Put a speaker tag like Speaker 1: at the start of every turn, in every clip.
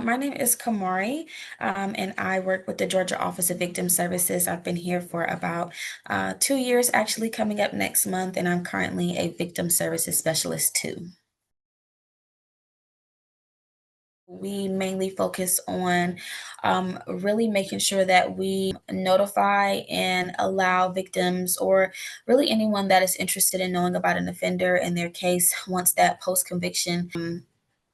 Speaker 1: My name is KaMarie, and I work with the Georgia Office of Victim Services. I've been here for about 2 years, actually, coming up next month, and I'm currently a victim services specialist too. We mainly focus on really making sure that we notify and allow victims or really anyone that is interested in knowing about an offender and their case once that post conviction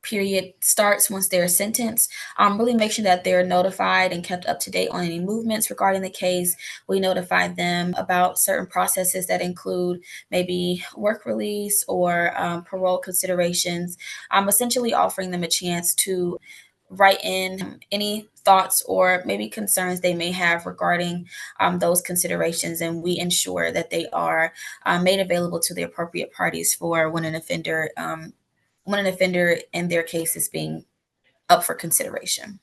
Speaker 1: period starts once they're sentenced. Really make sure that they're notified and kept up to date on any movements regarding the case. We notify them about certain processes that include maybe work release or parole considerations. Essentially offering them a chance to write in any thoughts or maybe concerns they may have regarding those considerations, and we ensure that they are made available to the appropriate parties for when an offender and their case is being up for consideration.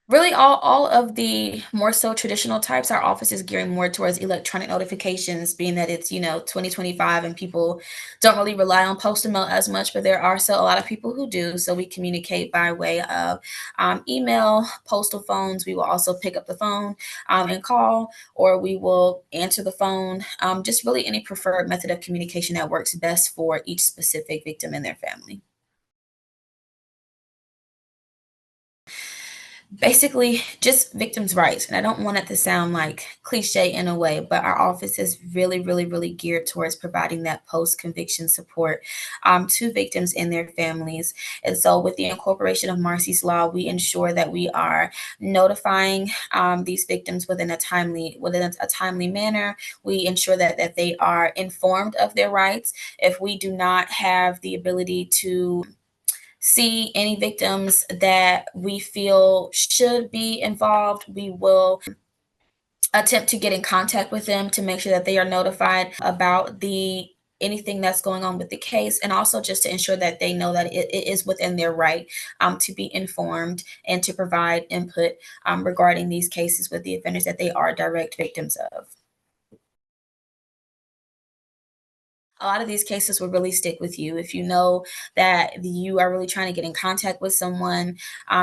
Speaker 1: Really, all of the more so traditional types, our office is gearing more towards electronic notifications, being that it's 2025 and people don't really rely on postal mail as much, but there are still a lot of people who do. So we communicate by way of email, postal phones. We will also pick up the phone and call, or we will answer the phone. Just really any preferred method of communication that works best for each specific victim and their family. Basically just victims' rights. And I don't want it to sound like cliche in a way, but our office is really geared towards providing that post conviction support to victims and their families. And so, with the incorporation of Marsy's Law, we ensure that we are notifying these victims within a timely manner. We ensure that they are informed of their rights. If we do not have the ability to see any victims that we feel should be involved, we will attempt to get in contact with them to make sure that they are notified about the anything that's going on with the case, and also just to ensure that they know that it is within their right to be informed and to provide input regarding these cases with the offenders that they are direct victims of. A lot of these cases will really stick with you if you know that you are really trying to get in contact with someone.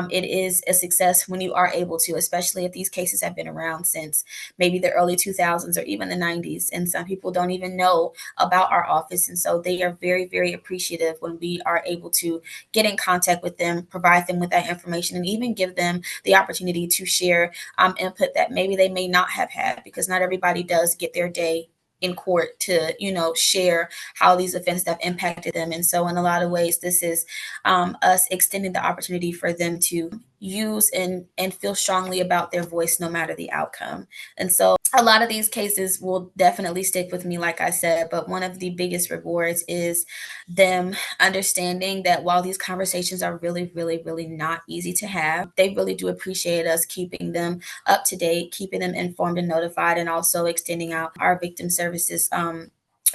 Speaker 1: It is a success when you are able to, especially if these cases have been around since maybe the early 2000s or even the 90s, and some people don't even know about our office, and so they are very appreciative when we are able to get in contact with them, provide them with that information, and even give them the opportunity to share input that maybe they may not have had, because not everybody does get their day in court to share how these offenses have impacted them. And so in a lot of ways this is us extending the opportunity for them to use and feel strongly about their voice no matter the outcome. And so a lot of these cases will definitely stick with me, like I said, but one of the biggest rewards is them understanding that while these conversations are really not easy to have, they really do appreciate us keeping them up to date, keeping them informed and notified, and also extending out our victim services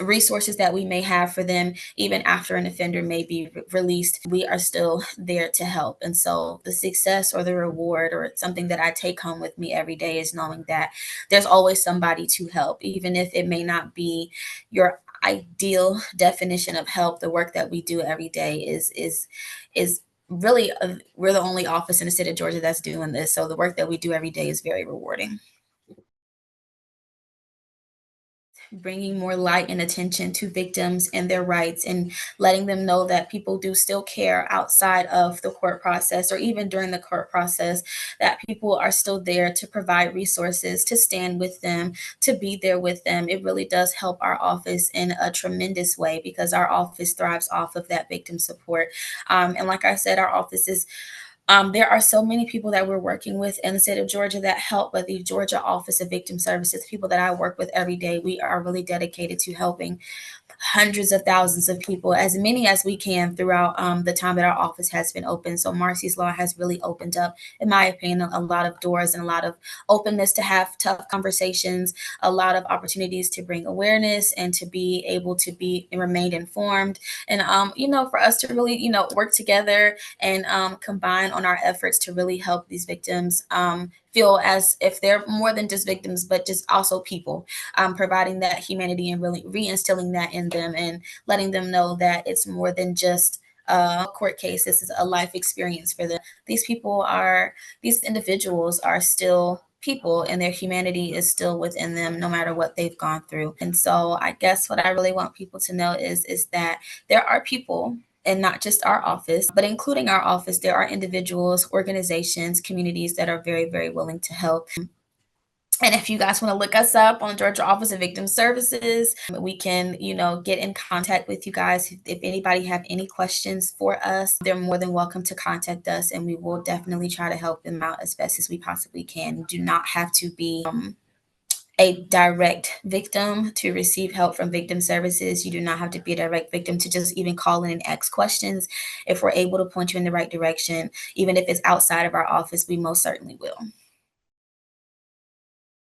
Speaker 1: resources that we may have for them even after an offender may be released. We are still there to help. And so the success or the reward or something that I take home with me every day is knowing that there's always somebody to help, even if it may not be your ideal definition of help. The work that we do every day is really we're the only office in the state of Georgia that's doing this. So the work that we do every day is very rewarding. Bringing more light and attention to victims and their rights, and letting them know that people do still care outside of the court process or even during the court process, that people are still there to provide resources, to stand with them, to be there with them. It really does help our office in a tremendous way because our office thrives off of that victim support. And like I said, our office is there are so many people that we're working with in the state of Georgia that help, but the Georgia Office of Victim Services, people that I work with every day, we are really dedicated to helping hundreds of thousands of people, as many as we can throughout the time that our office has been open. So Marsy's Law has really opened up, in my opinion, a lot of doors and a lot of openness to have tough conversations, a lot of opportunities to bring awareness and to be able to be and remain informed. And for us to really, work together and combine on our efforts to really help these victims feel as if they're more than just victims, but just also people, providing that humanity and really reinstilling that in them and letting them know that it's more than just a court case. This is a life experience for them. These individuals are still people, and their humanity is still within them no matter what they've gone through. And so I guess what I really want people to know is that there are people, and not just our office, but including our office, there are individuals, organizations, communities that are very, very willing to help. And if you guys want to look us up on the Georgia Office of Victim Services, we can, get in contact with you guys. If anybody have any questions for us, they're more than welcome to contact us, and we will definitely try to help them out as best as we possibly can. You do not have to be a direct victim to receive help from victim services. You do not have to be a direct victim to just even call in and ask questions. If we're able to point you in the right direction, even if it's outside of our office, we most certainly will.